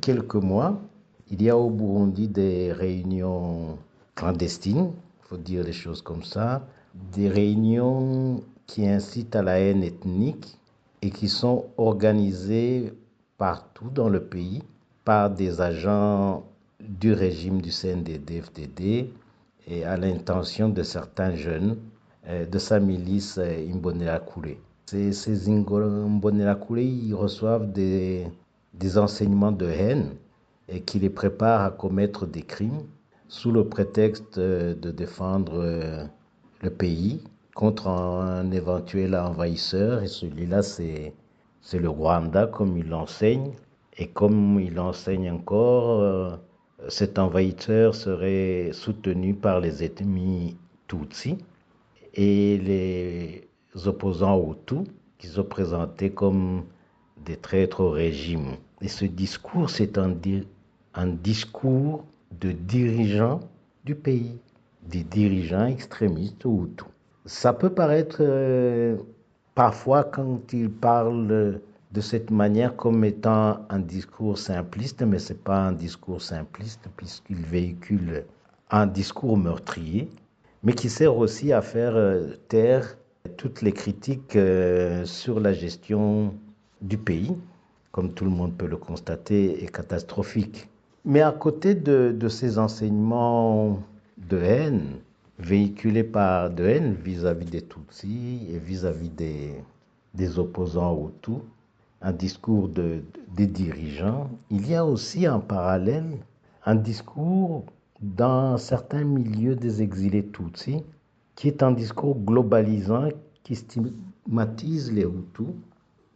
quelques mois, il y a au Burundi des réunions clandestines, il faut dire les choses comme ça, des réunions qui incitent à la haine ethnique et qui sont organisées partout dans le pays par des agents du régime du CNDD-FDD et à l'intention de certains jeunes de sa milice Imbonerakure. Ces Imbonerakure, ils reçoivent des enseignements de haine et qui les préparent à commettre des crimes sous le prétexte de défendre le pays contre un éventuel envahisseur. Et celui-là, c'est le Rwanda, comme il l'enseigne. Et comme il enseigne encore, cet envahisseur serait soutenu par les ethnies Tutsi et les opposants Hutus, qui sont présentés comme des traîtres au régime. Et ce discours, c'est un discours de dirigeants du pays, des dirigeants extrémistes Hutus. Ça peut paraître parfois, quand ils parlent de cette manière, comme étant un discours simpliste, mais ce n'est pas un discours simpliste puisqu'il véhicule un discours meurtrier, mais qui sert aussi à faire taire toutes les critiques sur la gestion du pays, comme tout le monde peut le constater, est catastrophique. Mais à côté de ces enseignements de haine, véhiculés de haine vis-à-vis des Tutsis et vis-à-vis des opposants Hutus, un discours des dirigeants, il y a aussi en parallèle un discours dans certains milieux des exilés Tutsis, qui est un discours globalisant qui stigmatise les Hutus,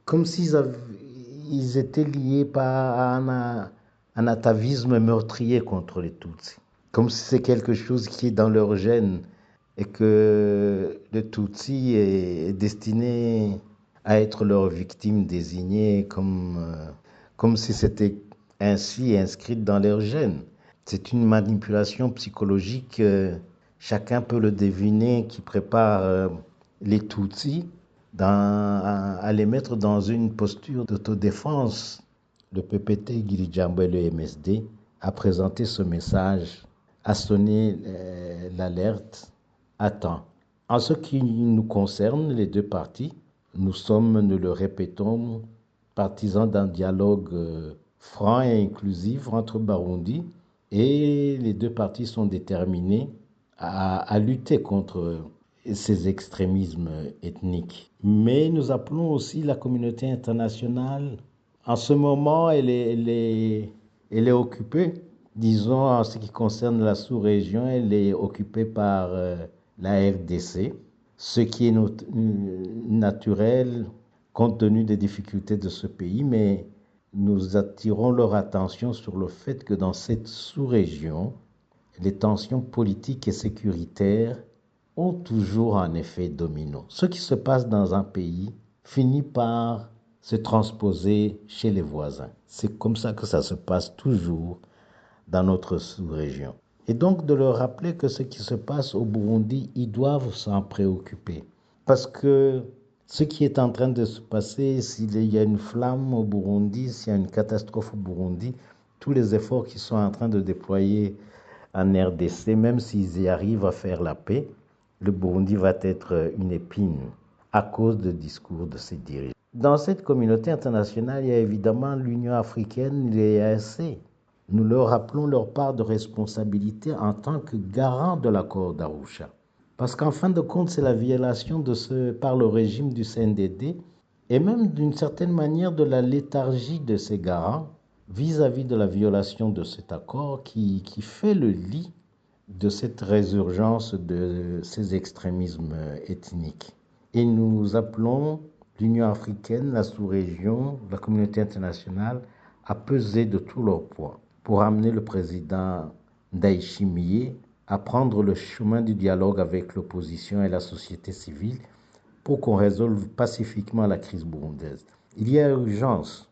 comme s'ils étaient liés par un atavisme meurtrier contre les Tutsis, comme si c'est quelque chose qui est dans leur gène et que le Tutsi est destiné à être leur victime désignée, comme si c'était ainsi inscrit dans leur gène. C'est une manipulation psychologique, chacun peut le deviner, qui prépare les Tutsis à les mettre dans une posture d'autodéfense. Le PPT, Girijambo et le MSD a présenté ce message, a sonné l'alerte à temps. En ce qui nous concerne, les deux parties, nous sommes, nous le répétons, partisans d'un dialogue franc et inclusif entre Barundi, et les deux parties sont déterminées à lutter contre ces extrémismes ethniques. Mais nous appelons aussi la communauté internationale. En ce moment, elle est occupée, disons, en ce qui concerne la sous-région, elle est occupée par la RDC, ce qui est naturel compte tenu des difficultés de ce pays, mais nous attirons leur attention sur le fait que dans cette sous-région, les tensions politiques et sécuritaires ont toujours un effet domino. Ce qui se passe dans un pays finit par se transposer chez les voisins. C'est comme ça que ça se passe toujours dans notre sous-région. Et donc de leur rappeler que ce qui se passe au Burundi, ils doivent s'en préoccuper. Parce que ce qui est en train de se passer, s'il y a une flamme au Burundi, s'il y a une catastrophe au Burundi, tous les efforts qu'ils sont en train de déployer en RDC, même s'ils y arrivent à faire la paix, le Burundi va être une épine à cause du discours de ces dirigeants. Dans cette communauté internationale, il y a évidemment l'Union africaine, l'EAC. Nous leur rappelons leur part de responsabilité en tant que garant de l'accord d'Arusha. Parce qu'en fin de compte, c'est la violation par le régime du CNDD et même d'une certaine manière de la léthargie de ces garants vis-à-vis de la violation de cet accord qui fait le lit de cette résurgence de ces extrémismes ethniques. Et nous appelons l'Union africaine, la sous-région, la communauté internationale à peser de tout leur poids pour amener le président Ndayishimiye à prendre le chemin du dialogue avec l'opposition et la société civile pour qu'on résolve pacifiquement la crise burundaise. Il y a urgence